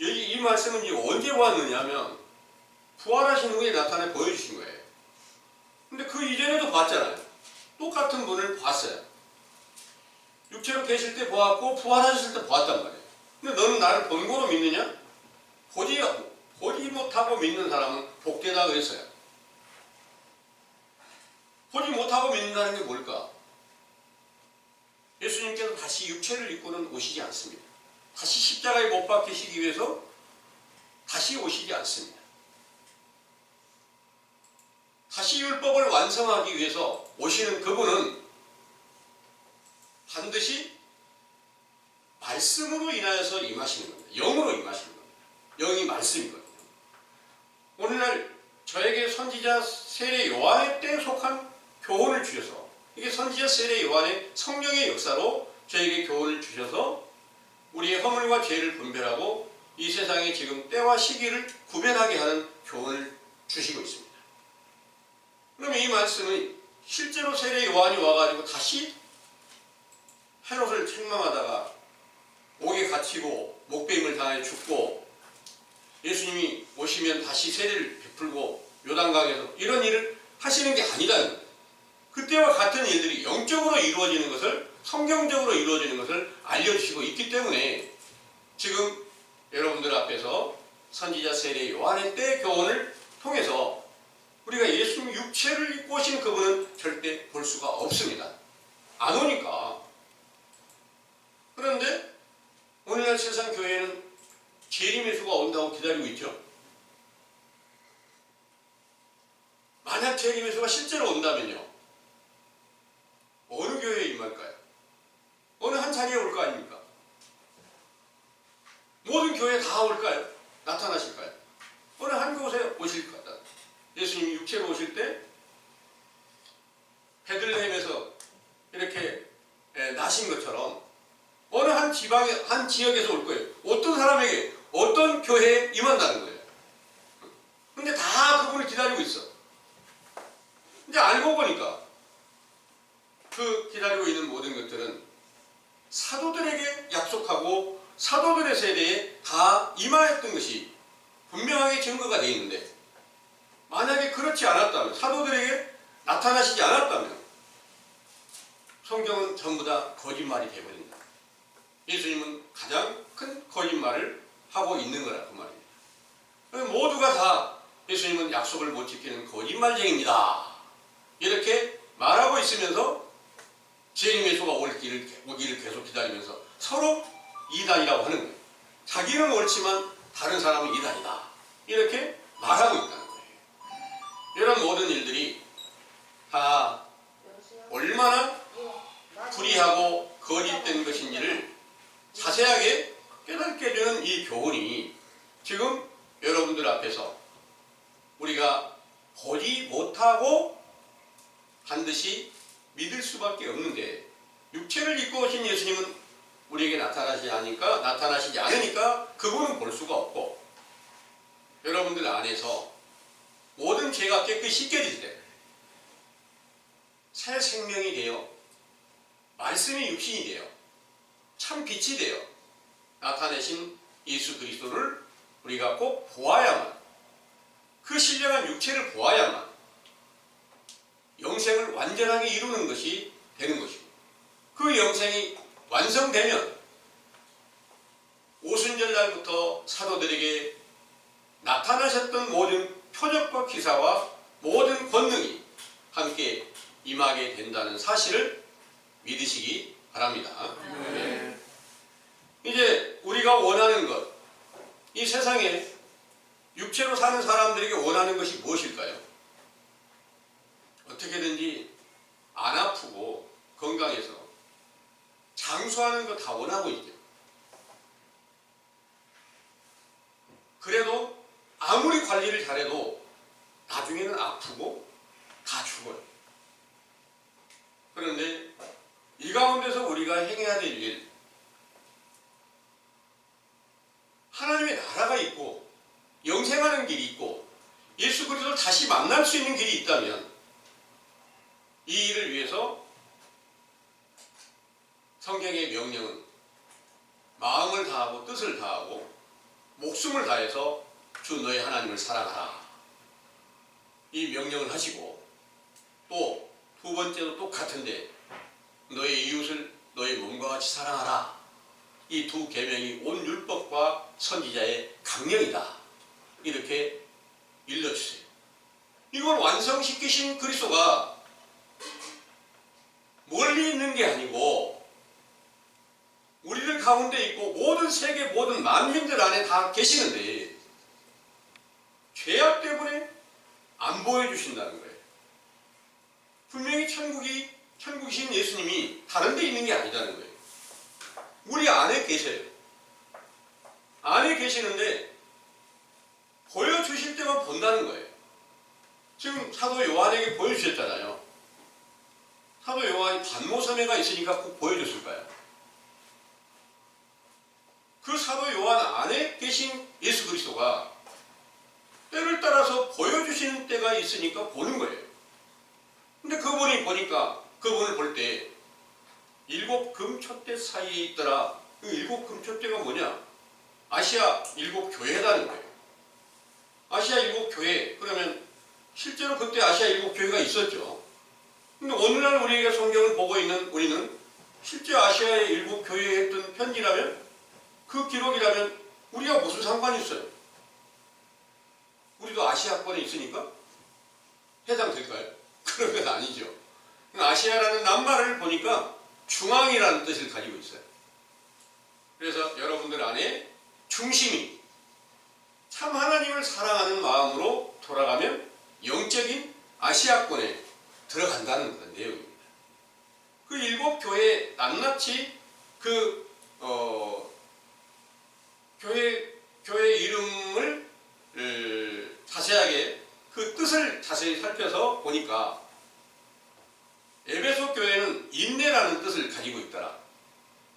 여기 이 말씀은 언제 왔느냐면 부활하신 후에 나타내 보여주신 거예요. 근데 그 이전에도 봤잖아요. 똑같은 분을 봤어요. 육체로 계실 때 보았고 부활하셨을 때 보았단 말이에요. 근데 너는 나를 본고로 믿느냐? 보지 못하고 믿는 사람은 복되다 그랬어요. 보지 못하고 믿는다는 게 뭘까? 예수님께서 다시 육체를 입고는 오시지 않습니다. 다시 십자가에 못 박히시기 위해서 다시 오시지 않습니다. 다시 율법을 완성하기 위해서 오시는 그분은 반드시 말씀으로 인하여서 임하시는 겁니다. 영으로 임하시는 겁니다. 영이 말씀이거든요. 오늘날 저에게 선지자 세례 요한의 때에 속한 교훈을 주셔서 이게 선지자 세례 요한의 성령의 역사로 저에게 교훈을 주셔서 우리의 허물과 죄를 분별하고 이 세상의 지금 때와 시기를 구별하게 하는 교훈을 주시고 있습니다. 그러면 이 말씀은 실제로 세례 요한이 와가지고 다시 헤롯을 책망하다가 옥에 갇히고 목베임을 당해 죽고 예수님이 오시면 다시 세례를 베풀고 요단강에서 이런 일을 하시는 게 아니라는 거예요. 그때와 같은 일들이 영적으로 이루어지는 것을 성경적으로 이루어지는 것을 알려주시고 있기 때문에 지금 여러분들 앞에서 선지자 세례 요한의 때 교훈을 통해서 우리가 예수님 육체를 입고 오신 그분은 절대 볼 수가 없습니다. 안 오니까. 그런데 오늘날 세상 교회는 재림 예수가 온다고 기다리고 있죠. 만약 재림 예수가 실제로 온다면요. 어느 교회에 임할까요? 어느 한 자리에 올 거 아닙니까? 모든 교회에 다 올까요? 나타나실까요? 어느 한 곳에 오실 것 같다. 예수님이 육체로 오실 때 베들레헴에서 이렇게 나신 것처럼 어느 한 지방에 한 지역에서 올 거예요. 어떤 사람에게 어떤 교회에 임한다는 거예요. 근데 다 그분을 기다리고 있어. 이제 알고 보니까 그 기다리고 있는 모든 것들은 사도들에게 약속하고 사도들의 세대에 다 임하였던 것이 분명하게 증거가 되어 있는데 만약에 그렇지 않았다면 사도들에게 나타나시지 않았다면 성경은 전부 다 거짓말이 되어버린다. 예수님은 가장 큰 거짓말을 하고 있는 거라 그 말입니다. 모두가 다 예수님은 약속을 못 지키는 거짓말쟁이입니다. 이렇게 말하고 있으면서 재림 예수가 오기를 계속 기다리면서 서로 이단이라고 하는 거예요. 자기는 옳지만 다른 사람은 이단이다. 이렇게 말하고 있다는 거예요. 이런 모든 일들이 다 얼마나 불의하고 거짓된 것인지를 자세하게 깨닫게 해주는 이 교훈이 지금 여러분들 앞에서 우리가 보지 못하고 반드시 믿을 수밖에 없는데 육체를 입고 오신 예수님은 우리에게 나타나시지 않으니까 그분은 볼 수가 없고 여러분들 안에서 모든 죄가 깨끗이 씻겨질 때 새 생명이 되어 말씀이 육신이 되어 참 빛이 되어 나타내신 예수 그리스도를 우리가 꼭 보아야만 그 신령한 육체를 보아야만 영생을 완전하게 이루는 것이 되는 것이고 그 영생이 완성되면 오순절날부터 사도들에게 나타나셨던 모든 표적과 기사와 모든 권능이 함께 임하게 된다는 사실을 믿으시기 바랍니다. 네. 이제 우리가 원하는 것, 이 세상에 육체로 사는 사람들에게 원하는 것이 무엇일까요? 어떻게든지 안 아프고 건강해서 장수하는 거 다 원하고 있죠. 그래도 아무리 관리를 잘해도 나중에는 아프고 다 죽어요. 우리가 행해야 될 일, 하나님의 나라가 있고 영생하는 길이 있고 예수 그리스도를 다시 만날 수 있는 길이 있다면 이 일을 위해서 성경의 명령은 마음을 다하고 뜻을 다하고 목숨을 다해서 주 너의 하나님을 사랑하라. 이 명령을 하시고 또 두 번째도 똑같은데 너의 이웃을 너의 몸과 같이 사랑하라. 이 두 계명이 온 율법과 선지자의 강령이다. 이렇게 일러주세요. 이걸 완성시키신 그리스도가 멀리 있는 게 아니고 우리들 가운데 있고 모든 세계 모든 만민들 안에 다 계시는데 죄악 때문에 안 보여주신다는 거예요. 분명히 천국이신 예수님이 다른 데 있는 게 아니라는 거예요. 우리 안에 계세요. 안에 계시는데 보여주실 때만 본다는 거예요. 지금 사도 요한에게 보여주셨잖아요. 사도 요한이 반모섬에가 있으니까 꼭 보여줬을까요? 그 사도 요한 안에 계신 예수 그리스도가 때를 따라서 보여주시는 때가 있으니까 보는 거예요. 근데 그분이 보니까 그분을 볼 때 일곱 금초대 사이에 있더라. 그 일곱 금초대가 뭐냐? 아시아 일곱 교회라는 거예요. 아시아 일곱 교회. 그러면 실제로 그때 아시아 일곱 교회가 있었죠. 근데 오늘날 우리에게 성경을 보고 있는 우리는 실제 아시아의 일곱 교회에 했던 편지라면 그 기록이라면 우리가 무슨 상관이 있어요? 우리도 아시아권에 있으니까 해당될까요? 그런 건 아니죠. 아시아라는 낱말을 보니까 중앙이라는 뜻을 가지고 있어요. 그래서 여러분들 안에 중심이 참 하나님을 사랑하는 마음으로 돌아가면 영적인 아시아권에 들어간다는 그런 내용입니다. 그 일곱 교회 낱낱이 그 교회 이름을 자세하게 그 뜻을 자세히 살펴서 보니까 에베소 교회는 인내라는 뜻을 가지고 있더라.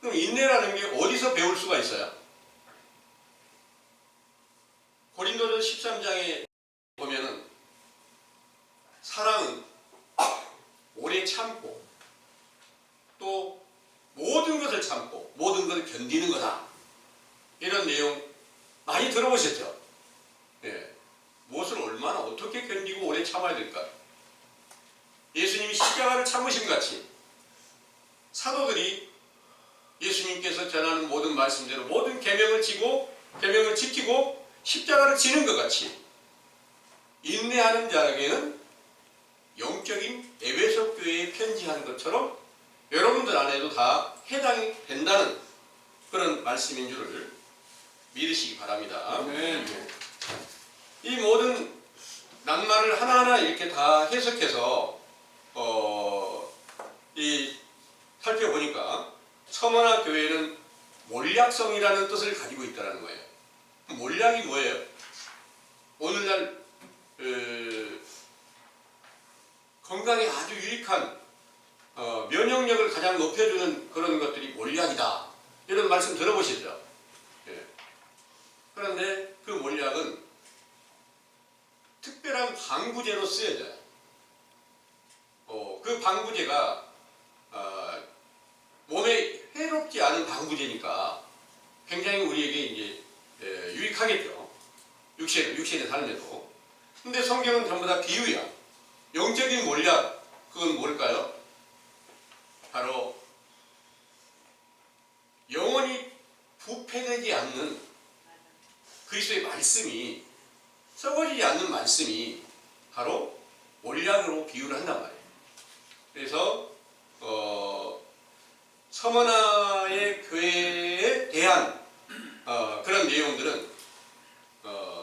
그럼 인내라는 게 어디서 배울 수가 있어요? 고린도전 13장에 보면은 사랑은 오래 참고 또 모든 것을 참고 모든 것을 견디는 거다. 이런 내용 많이 들어보셨죠? 예. 무엇을 얼마나 어떻게 견디고 오래 참아야 될까? 예수님이 십자가를 참으신 같이 사도들이 예수님께서 전하는 모든 말씀대로 모든 계명을 지키고 십자가를 지는 것 같이 인내하는 자에게는 영적인 에베소 교회에 편지한 것처럼 여러분들 안에도 다 해당이 된다는 그런 말씀인 줄을 믿으시기 바랍니다.
네.
이 모든 낱말을 하나하나 이렇게 다 해석해서 살펴보니까 서머나 교회는 몰약성이라는 뜻을 가지고 있다는 거예요. 몰약이 뭐예요? 오늘날 건강에 아주 유익한 면역력을 가장 높여주는 그런 것들이 몰약이다. 이런 말씀 들어보시죠? 예. 그런데 그 몰약은 특별한 방부제로 쓰여져요. 그 방부제가 몸에 해롭지 않은 방부제니까 굉장히 우리에게 이제 유익하겠죠. 육신의 삶에도. 근데 성경은 전부 다 비유야. 영적인 몰약, 그건 뭘까요? 바로 영원히 부패되지 않는 그리스도의 말씀이, 썩어지지 않는 말씀이 바로 몰약으로 비유를 한단 말이에요. 그래서 서머나의 교회에 대한 그런 내용들은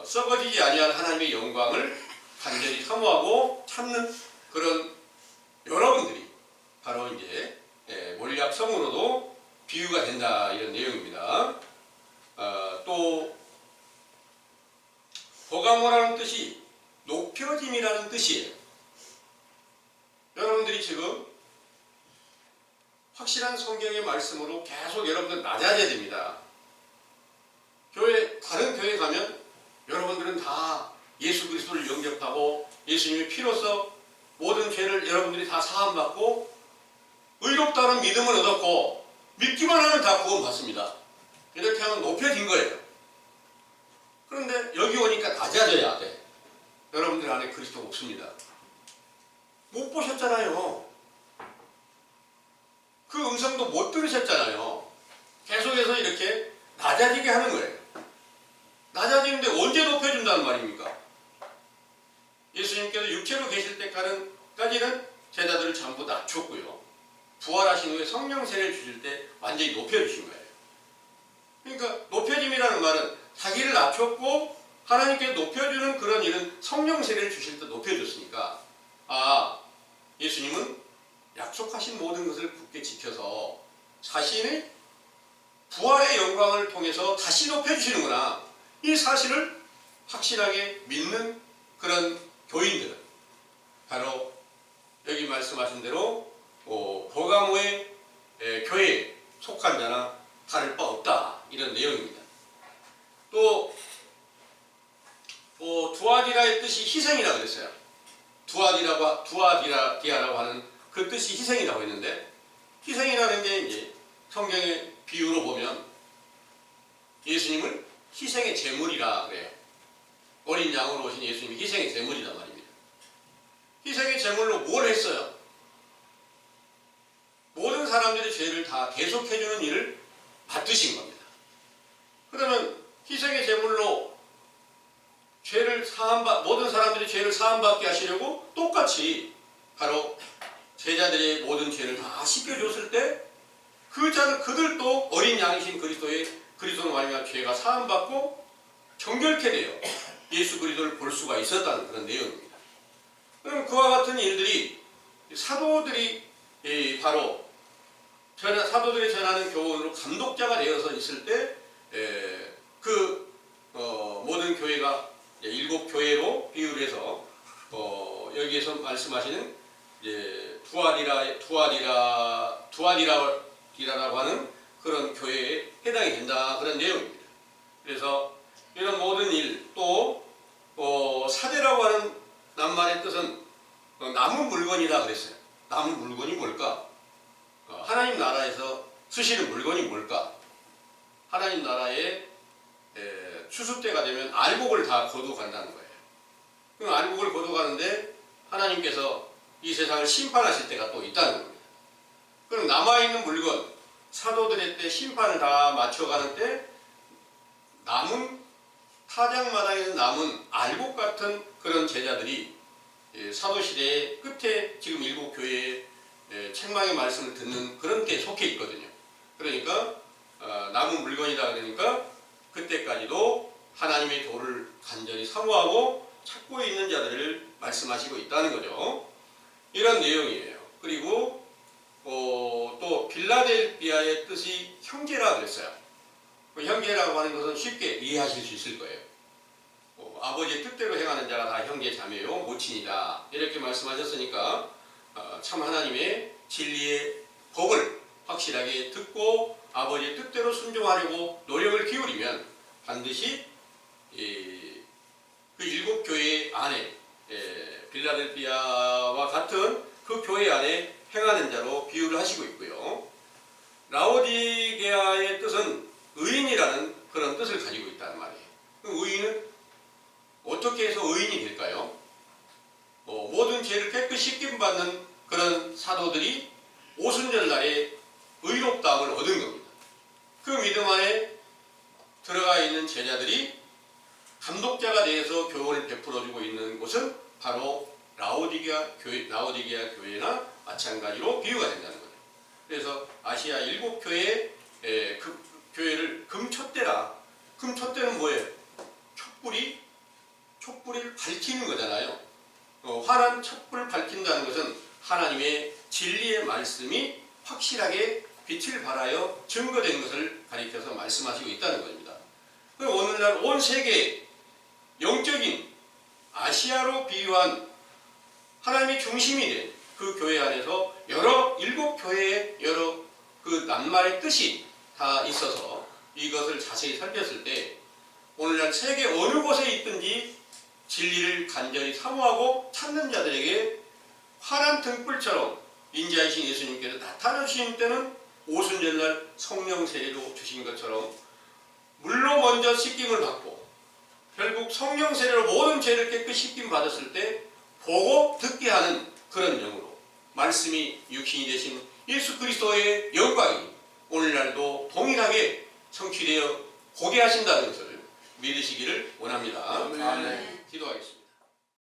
썩어지지 아니한 하나님의 영광을 간절히 사모하고 찾는 그런 여러분들이 바로 이제 몰약성으로도 비유가 된다, 이런 내용입니다. 또 보가모라는 뜻이 높여짐이라는 뜻이에요. 여러분들이 지금 확실한 성경의 말씀으로 계속 여러분들 낮아져야 됩니다. 다른 교회 가면 여러분들은 다 예수 그리스도를 영접하고 예수님의 피로써 모든 죄를 여러분들이 다 사함받고 의롭다는 믿음을 얻었고 믿기만 하면 다 구원 받습니다. 이렇게 하면 높여진 거예요. 그런데 여기 오니까 낮아져야 돼. 여러분들 안에 그리스도가 없습니다. 못 보셨잖아요. 그 음성도 못 들으셨잖아요. 계속해서 이렇게 낮아지게 하는 거예요. 낮아지는데 언제 높여준다는 말입니까? 예수님께서 육체로 계실 때까지는 제자들을 전부 낮췄고요. 부활하신 후에 성령 세례를 주실 때 완전히 높여주신 거예요. 그러니까 높여짐이라는 말은 자기를 낮췄고 하나님께 높여주는 그런 일은 성령 세례를 주실 때 높여줬으니까 예수님은 약속하신 모든 것을 굳게 지켜서 자신의 부활의 영광을 통해서 다시 높여주시는구나. 이 사실을 확실하게 믿는 그런 교인들은 바로 여기 말씀하신 대로 버가모의 교회에 속한 자나 다를 바 없다. 이런 내용입니다. 또 두아디라의 뜻이 희생이라고 그랬어요. 두아디라라고 하는 그 뜻이 희생이라고 했는데 희생이라는 게 이제 성경의 비유로 보면 예수님을 희생의 제물이라 그래요. 어린 양으로 오신 예수님이 희생의 제물이란 말입니다. 희생의 제물로 뭘 했어요? 모든 사람들의 죄를 다 대속해주는 일을 받으신 겁니다. 그러면 희생의 제물로 모든 사람들이 죄를 사함받게 하시려고 똑같이 바로 제자들의 모든 죄를 다 씻겨줬을 때 그들도 어린 양이신 그리스도로 말미암아 죄가 사함받고 정결케 돼요. 예수 그리스도를 볼 수가 있었다는 그런 내용입니다. 그럼 그와 같은 일들이 사도들이 바로 사도들이 전하는 교훈으로 감독자가 되어서 있을 때 모든 교회가 7교회로 비유를 해서 여기에서 말씀하시는 두아디라라고 하는 그런 교회에 해당이 된다 그런 내용입니다. 그래서 이런 모든 일 또 사대라고 하는 낱말의 뜻은 남은 물건이다 그랬어요. 남은 물건이 뭘까? 하나님 나라에서 쓰시는 물건이 뭘까? 하나님 나라의 추수 때가 되면 알곡을 다 거두간다는 거예요. 그럼 알곡을 거두가는데 하나님께서 이 세상을 심판하실 때가 또 있다는 겁니다. 그럼 남아있는 물건, 사도들의 때 심판을 다 맞춰가는 때 타작마당에 남은 알곡 같은 그런 제자들이 사도시대의 끝에 지금 7교회의 책망의 말씀을 듣는 그런 때에 속해 있거든요. 그러니까 남은 물건이다 그러니까 그때까지도 하나님의 도를 간절히 사모하고 찾고 있는 자들을 말씀하시고 있다는 거죠. 이런 내용이에요. 그리고 또 빌라델비아의 뜻이 형제라 그랬어요. 그 형제라고 하는 것은 쉽게 이해하실 수 있을 거예요. 아버지의 뜻대로 행하는 자가 다 형제 자매요 모친이다 이렇게 말씀하셨으니까 참 하나님의 진리의 법을 확실하게 듣고 아버지의 뜻대로 순종하려고 노력을 기울이면 반드시 그 7교회 안에 빌라델비아와 같은 그 교회 안에 행하는 자로 비유를 하시고 있고요. 라오디게아의 뜻은 의인이라는 그런 뜻을 가지고 있다는 말이에요. 의인은 어떻게 해서 의인이 될까요? 모든 죄를 깨끗이 씻김받는 그런 사도들이 오순절날에 의롭다함을 얻은 겁니다. 그 믿음 안에 들어가 있는 제자들이 감독자가 되어서 교훈을 베풀어주고 있는 곳은 바로 라오디게아 교회나 마찬가지로 비유가 된다는 거예요. 그래서 아시아 7교회의 교회를 금촛대라. 금촛대는 뭐예요? 촛불을 밝히는 거잖아요. 환한 촛불을 밝힌다는 것은 하나님의 진리의 말씀이 확실하게 빛을 발하여 증거된 것을 가리켜서 말씀하시고 있다는 겁니다. 오늘날 온 세계 영적인 아시아로 비유한 하나님의 중심이 된 그 교회 안에서 7교회의 여러 그 낱말의 뜻이 다 있어서 이것을 자세히 살폈을 때 오늘날 세계 어느 곳에 있든지 진리를 간절히 사모하고 찾는 자들에게 환한 등불처럼 인자이신 예수님께서 나타나 주신 때는 오순절날 성령 세례도 주신 것처럼 물로 먼저 씻김을 받고 결국 성령 세례로 모든 죄를 깨끗이 씻김 받았을 때 보고 듣게 하는 그런 영으로 말씀이 육신이 되신 예수 그리스도의 영광이 오늘날도 동일하게 성취되어 보게 하신다는 것을 믿으시기를 원합니다.
아멘.
기도하겠습니다.